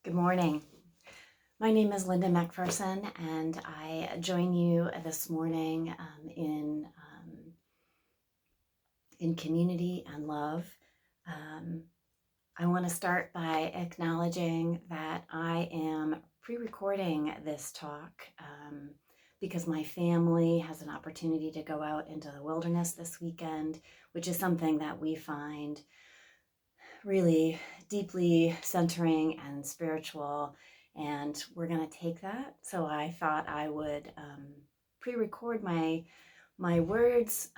Good morning. My name is Linda Macpherson, and I join you this morning in community and love. Um, I want to start by acknowledging that I am pre-recording this talk because my family has an opportunity to go out into the wilderness this weekend, which is something that we find really deeply centering and spiritual, and we're going to take that. So I thought I would pre-record my words,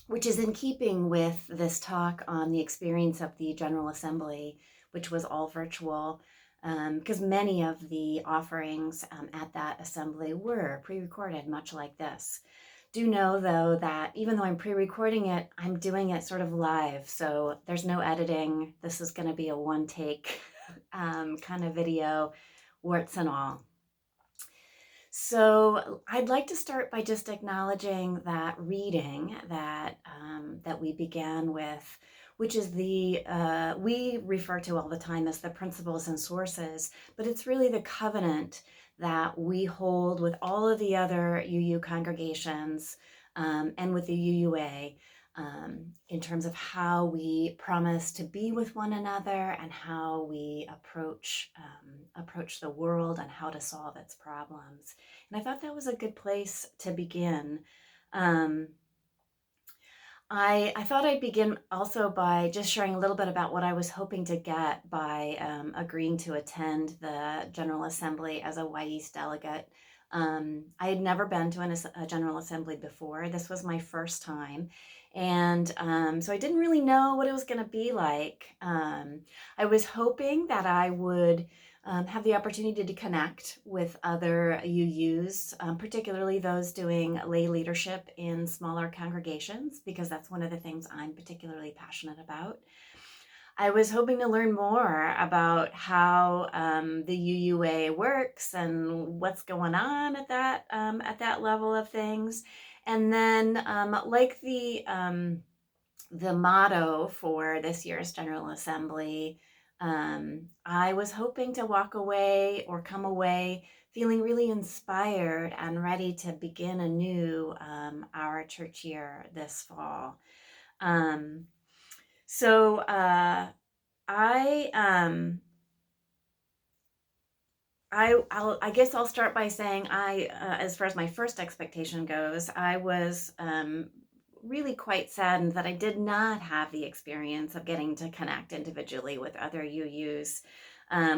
which is in keeping with this talk on the experience of the General Assembly, which was all virtual, because many of the offerings at that assembly were pre-recorded, much like this. Do know though that even though I'm pre-recording it, I'm doing it sort of live, so there's no editing. This is going to be a one take kind of video, warts and all. So I'd like to start by just acknowledging that reading that we began with, which is we refer to all the time as the principles and sources, but it's really the covenant that we hold with all of the other UU congregations and with the UUA in terms of how we promise to be with one another and how we approach the world and how to solve its problems. And I thought that was a good place to begin. Um, I thought I'd begin also by just sharing a little bit about what I was hoping to get by agreeing to attend the General Assembly as a Wy'east delegate. I had never been to a General Assembly before. This was my first time. And so I didn't really know what it was going to be like. I was hoping that I would have the opportunity to connect with other UUs, particularly those doing lay leadership in smaller congregations, because that's one of the things I'm particularly passionate about. I was hoping to learn more about how the UUA works and what's going on at that level of things, and then like the motto for this year's General Assembly, I was hoping to walk away or come away feeling really inspired and ready to begin anew our church year this fall. Um, so I I guess I'll start by saying as far as my first expectation goes, I was really quite saddened that I did not have the experience of getting to connect individually with other UUs,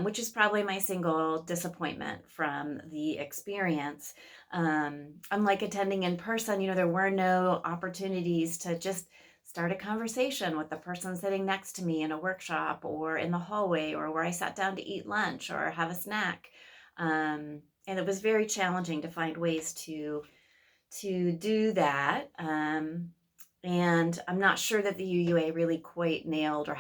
which is probably my single disappointment from the experience. Unlike attending in person, there were no opportunities to just start a conversation with the person sitting next to me in a workshop or in the hallway or where I sat down to eat lunch or have a snack. And it was very challenging to find ways to do that. And I'm not sure that the UUA really quite nailed or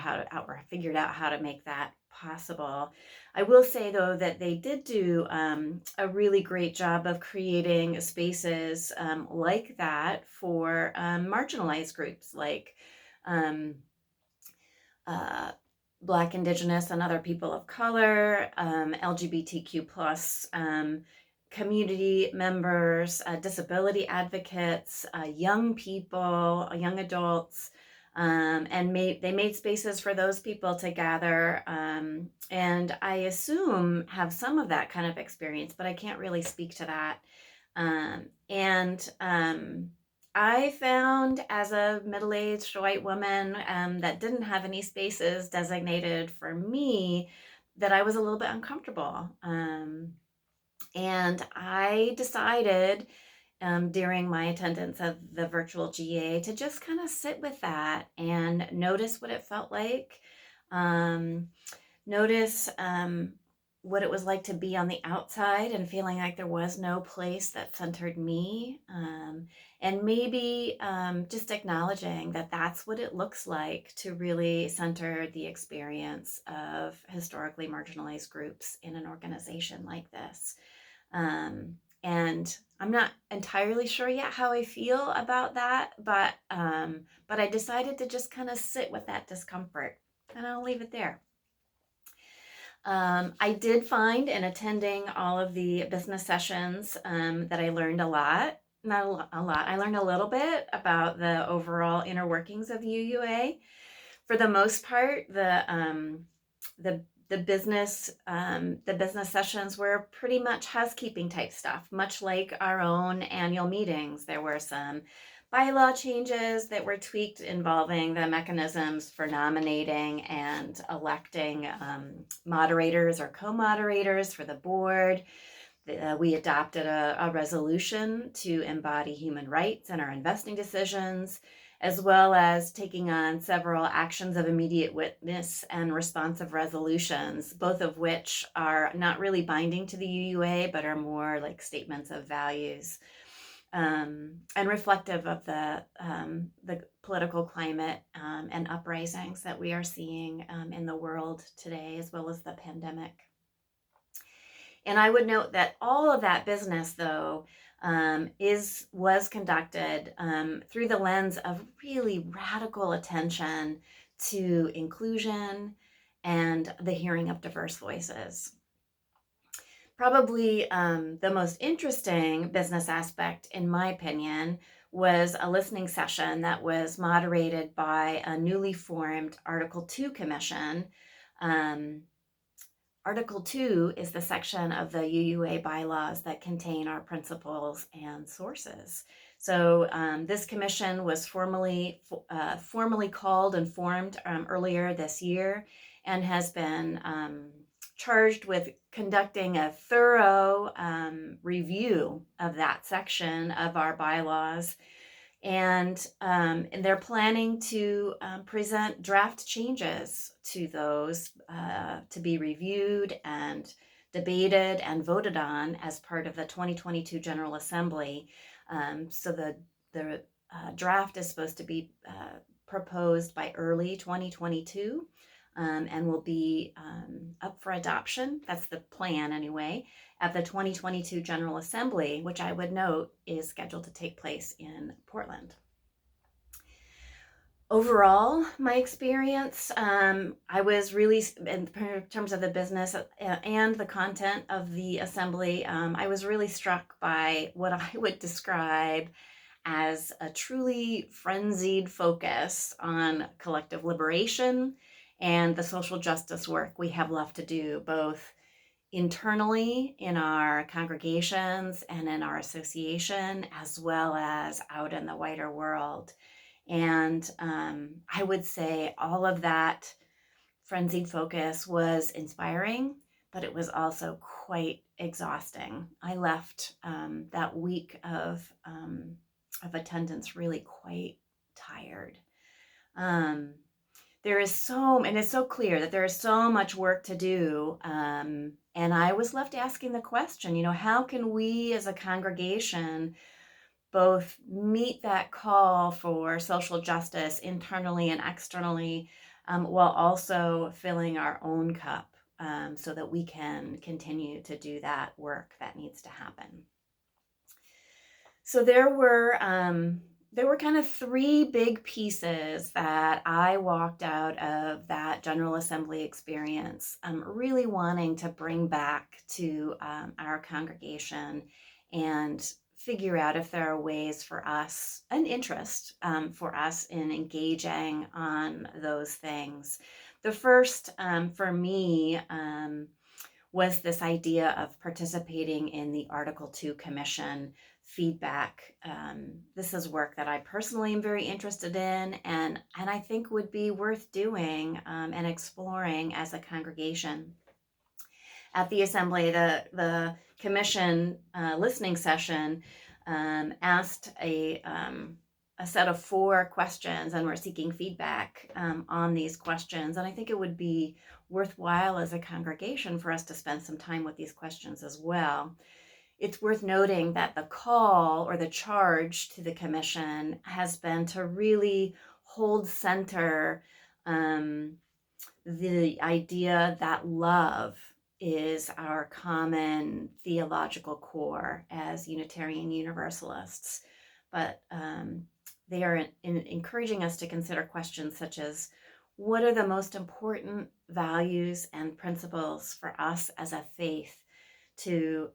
figured out how to make that possible. I will say though that they did do a really great job of creating spaces like that for marginalized groups like um, uh, Black, Indigenous, and other people of color, LGBTQ plus community members, disability advocates, young people, young adults, and they made spaces for those people to gather, and I assume have some of that kind of experience, but I can't really speak to that. And I found as a middle-aged white woman that didn't have any spaces designated for me that I was a little bit uncomfortable. And I decided during my attendance of the virtual GA to just kind of sit with that and notice what it felt like. Notice what it was like to be on the outside and feeling like there was no place that centered me. And maybe just acknowledging that that's what it looks like to really center the experience of historically marginalized groups in an organization like this. And I'm not entirely sure yet how I feel about that, but I decided to just kind of sit with that discomfort, and I'll leave it there. I did find in attending all of the business sessions that I learned a lot. Not a lot. I learned a little bit about the overall inner workings of UUA. For the most part, the the business sessions were pretty much housekeeping type stuff, much like our own annual meetings. There were some bylaw changes that were tweaked involving the mechanisms for nominating and electing moderators or co-moderators for the board. We adopted a resolution to embody human rights in our investing decisions, as well as taking on several actions of immediate witness and responsive resolutions, both of which are not really binding to the UUA, but are more like statements of values, and reflective of the political climate and uprisings that we are seeing in the world today, as well as the pandemic. And I would note that all of that business, though, was conducted through the lens of really radical attention to inclusion and the hearing of diverse voices. Probably the most interesting business aspect, in my opinion, was a listening session that was moderated by a newly formed Article 2 commission. Article 2 is the section of the UUA bylaws that contain our principles and sources. So this commission was formally called and formed earlier this year, and has been charged with conducting a thorough review of that section of our bylaws. And they're planning to present draft changes to those to be reviewed and debated and voted on as part of the 2022 General Assembly. So the draft is supposed to be proposed by early 2022 and will be up for adoption. That's the plan anyway, at the 2022 General Assembly, which I would note is scheduled to take place in Portland. Overall, my experience, I was really, in terms of the business and the content of the assembly, I was really struck by what I would describe as a truly frenzied focus on collective liberation and the social justice work we have left to do, both internally in our congregations and in our association, as well as out in the wider world. And I would say all of that frenzied focus was inspiring, but it was also quite exhausting. I left that week of attendance really quite tired. There is and it's so clear that there is so much work to do. And I was left asking the question, how can we as a congregation both meet that call for social justice internally and externally, while also filling our own cup, so that we can continue to do that work that needs to happen. So there were kind of three big pieces that I walked out of that General Assembly experience, really wanting to bring back to our congregation and figure out if there are ways for us, an interest for us in engaging on those things. The first for me was this idea of participating in the Article 2 Commission feedback. This is work that I personally am very interested in, and I think would be worth doing and exploring as a congregation. At the assembly, the commission listening session asked a set of 4 questions, and we're seeking feedback on these questions. And I think it would be worthwhile as a congregation for us to spend some time with these questions as well. It's worth noting that the call or the charge to the commission has been to really hold center the idea that love is our common theological core as Unitarian Universalists. But they are encouraging us to consider questions such as, what are the most important values and principles for us as a faith to,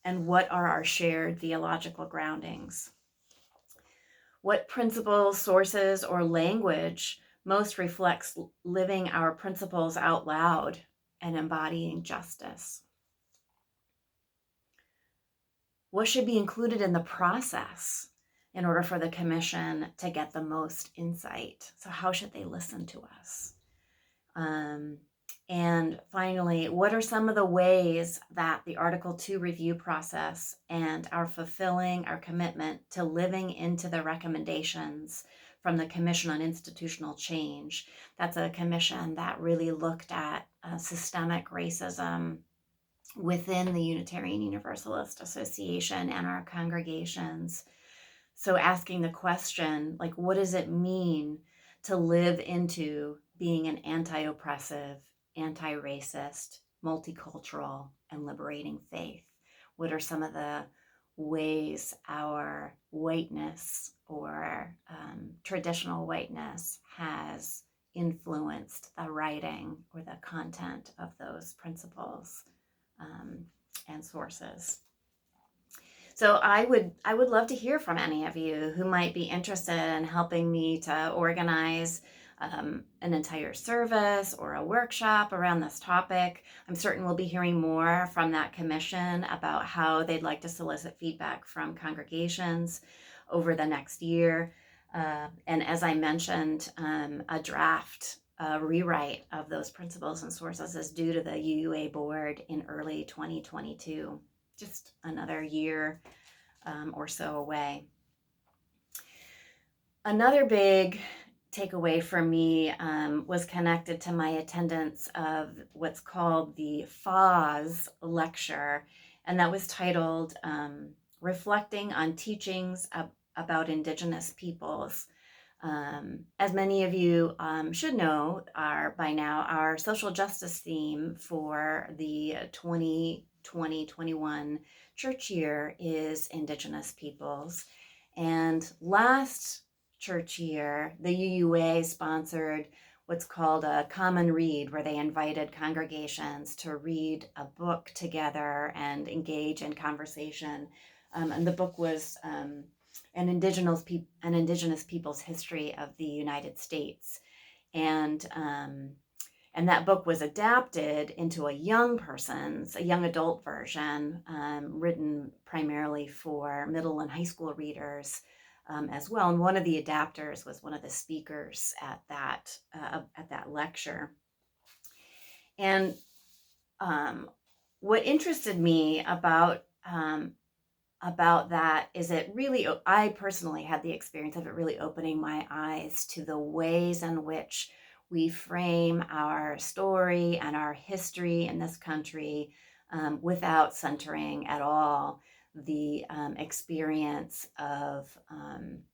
and what are our shared theological groundings? What principles, sources, or language most reflects living our principles out loud and embodying justice? What should be included in the process in order for the commission to get the most insight? So how should they listen to us? And finally, what are some of the ways that the Article 2 review process and our fulfilling our commitment to living into the recommendations from the Commission on Institutional Change? That's a commission that really looked at systemic racism within the Unitarian Universalist Association and our congregations. So asking the question, like, what does it mean to live into being an anti-oppressive, anti-racist, multicultural, and liberating faith? What are some of the ways our whiteness or traditional whiteness has influenced the writing or the content of those principles and sources? So I would love to hear from any of you who might be interested in helping me to organize an entire service or a workshop around this topic. I'm certain we'll be hearing more from that commission about how they'd like to solicit feedback from congregations over the next year. And as I mentioned, a draft rewrite of those principles and sources is due to the UUA board in early 2022. Just another year or so away. Another big takeaway for me was connected to my attendance of what's called the FAWS lecture, and that was titled Reflecting on Teachings about Indigenous Peoples. As many of you should know by now, our social justice theme for the 2020-21 church year is Indigenous peoples. And last church year, the UUA sponsored what's called a common read, where they invited congregations to read a book together and engage in conversation. And the book was an indigenous people's history of the United States. And that book was adapted into a young adult version, written primarily for middle and high school readers as well. And one of the adapters was one of the speakers at that lecture. And what interested me about that is I personally had the experience of it really opening my eyes to the ways in which we frame our story and our history in this country without centering at all the experience of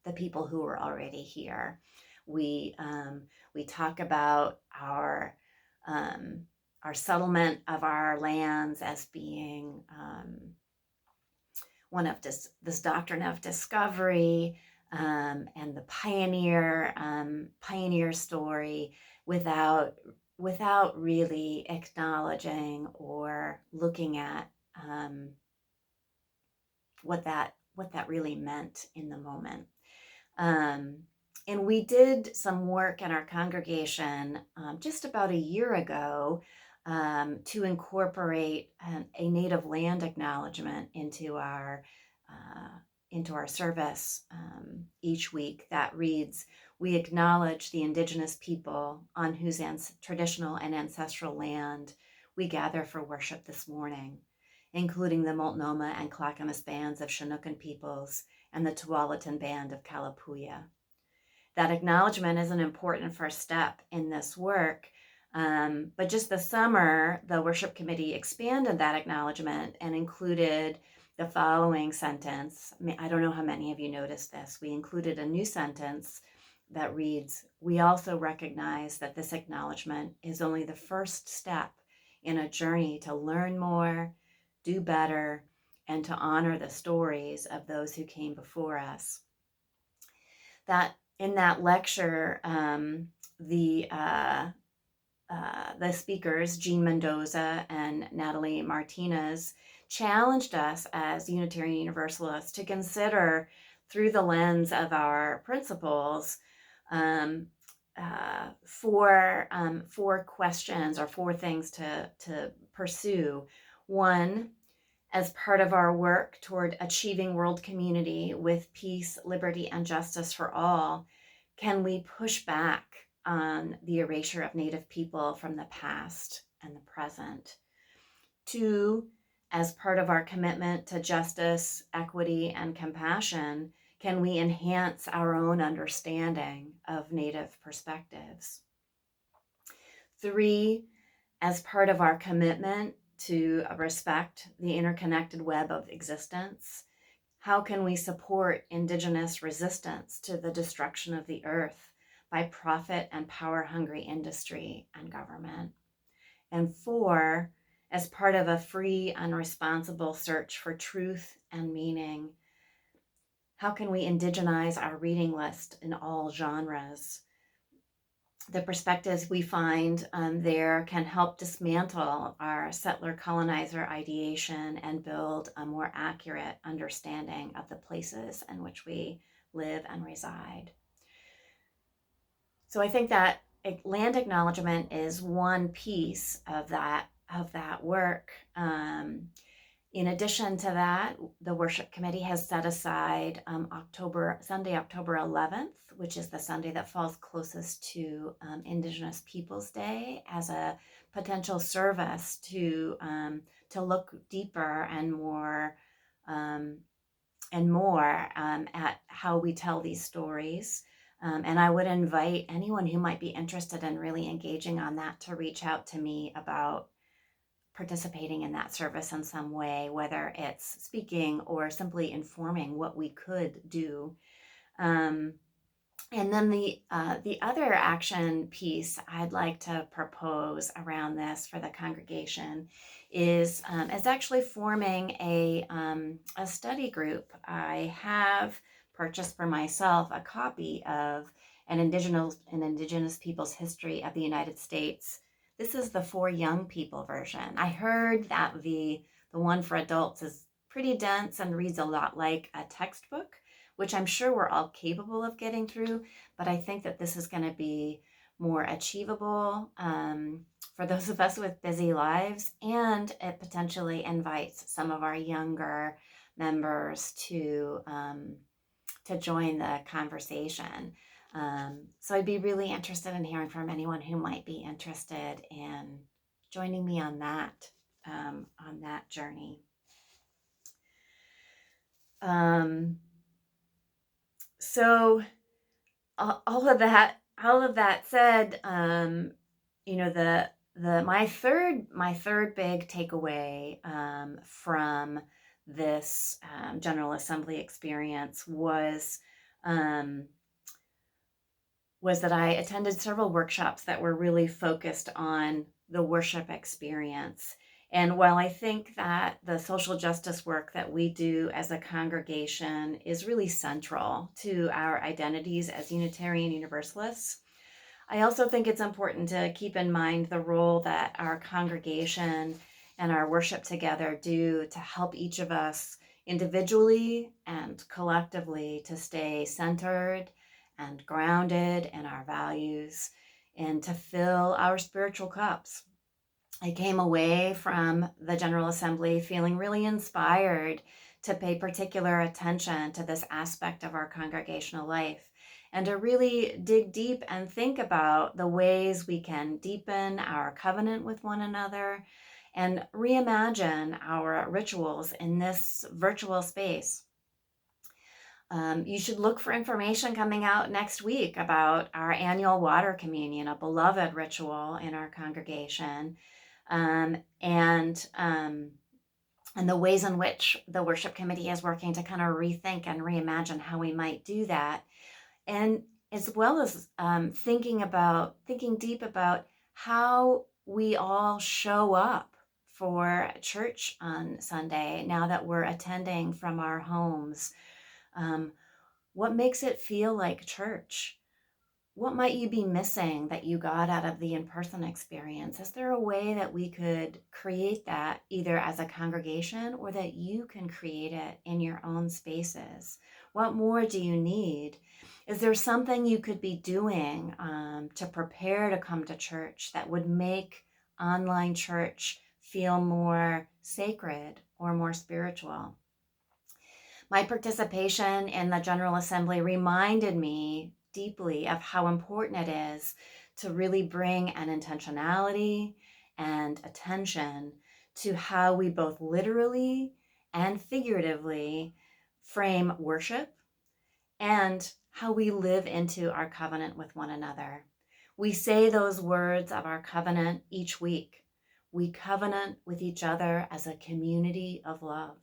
the people who were already here. We talk about our settlement of our lands as being one of this doctrine of discovery and the pioneer story without really acknowledging or looking at what that really meant in the moment. And we did some work in our congregation just about a year ago to incorporate a native land acknowledgement into our service each week that reads, "We acknowledge the Indigenous people on whose traditional and ancestral land we gather for worship this morning, including the Multnomah and Clackamas bands of Chinookan peoples and the Tualatin band of Kalapuya." That acknowledgement is an important first step in this work. But just this summer, the worship committee expanded that acknowledgement and included the following sentence. I don't know how many of you noticed this. We included a new sentence that reads, "We also recognize that this acknowledgement is only the first step in a journey to learn more, do better, and to honor the stories of those who came before us." That in that lecture, the speakers, Jean Mendoza and Natalie Martinez, challenged us as Unitarian Universalists to consider through the lens of our principles um, four questions or four things to pursue. One, as part of our work toward achieving world community with peace, liberty, and justice for all, can we push back on the erasure of Native people from the past and the present? Two, as part of our commitment to justice, equity, and compassion, can we enhance our own understanding of Native perspectives? Three, as part of our commitment to respect the interconnected web of existence, how can we support Indigenous resistance to the destruction of the earth by profit and power-hungry industry and government? And four, as part of a free and responsible search for truth and meaning, how can we indigenize our reading list in all genres? The perspectives we find there can help dismantle our settler colonizer ideation and build a more accurate understanding of the places in which we live and reside. So I think that land acknowledgement is one piece of that work. In addition to that, the worship committee has set aside Sunday, October 11th, which is the Sunday that falls closest to Indigenous Peoples Day, as a potential service to look deeper and more at how we tell these stories. And I would invite anyone who might be interested in really engaging on that to reach out to me about participating in that service in some way, whether it's speaking or simply informing what we could do. And then the other action piece I'd like to propose around this for the congregation is actually forming a study group. I have purchased for myself a copy of an Indigenous Peoples History of the United States. This is the for young people version. I heard that the one for adults is pretty dense and reads a lot like a textbook, which I'm sure we're all capable of getting through, but I think that this is going to be more achievable for those of us with busy lives, and it potentially invites some of our younger members to join the conversation. So I'd be really interested in hearing from anyone who might be interested in joining me on that journey. So all of that said, my third big takeaway from this General Assembly experience was that I attended several workshops that were really focused on the worship experience. And while I think that the social justice work that we do as a congregation is really central to our identities as Unitarian Universalists, I also think it's important to keep in mind the role that our congregation and our worship together do to help each of us individually and collectively to stay centered and grounded in our values and to fill our spiritual cups. I came away from the General Assembly feeling really inspired to pay particular attention to this aspect of our congregational life and to really dig deep and think about the ways we can deepen our covenant with one another and reimagine our rituals in this virtual space. You should look for information coming out next week about our annual water communion, a beloved ritual in our congregation, and the ways in which the worship committee is working to kind of rethink and reimagine how we might do that, and as well as thinking deep about how we all show up for church on Sunday now that we're attending from our homes. What makes it feel like church? What might you be missing that you got out of the in-person experience? Is there a way that we could create that either as a congregation or that you can create it in your own spaces? What more do you need? Is there something you could be doing to prepare to come to church that would make online church feel more sacred or more spiritual? My participation in the General Assembly reminded me deeply of how important it is to really bring an intentionality and attention to how we both literally and figuratively frame worship and how we live into our covenant with one another. We say those words of our covenant each week. We covenant with each other as a community of love.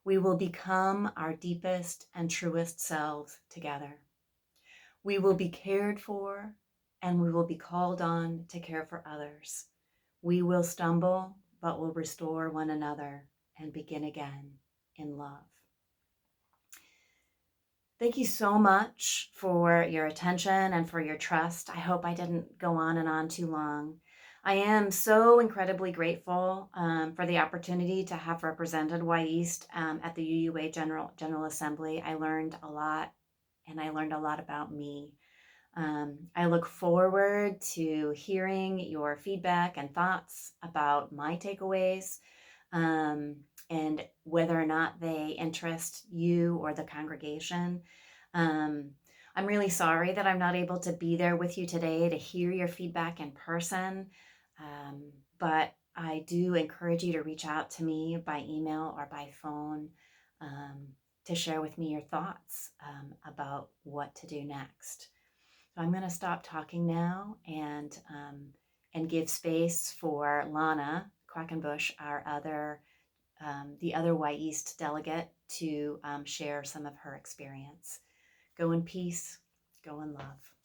We will become our deepest and truest selves together. We will be cared for, and we will be called on to care for others. We will stumble, but will restore one another and begin again in love. Thank you so much for your attention and for your trust. I hope I didn't go on and on too long. I am so incredibly grateful for the opportunity to have represented Wy'east at the UUA General Assembly. I learned a lot, and I learned a lot about me. I look forward to hearing your feedback and thoughts about my takeaways, um, and whether or not they interest you or the congregation. Um, I'm really sorry that I'm not able to be there with you today to hear your feedback in person, but I do encourage you to reach out to me by email or by phone um, to share with me your thoughts about what to do next. So I'm going to stop talking now and give space for Lana Quackenbush, our other the other Wy'east delegate, to share some of her experience. Go in peace. Go in love.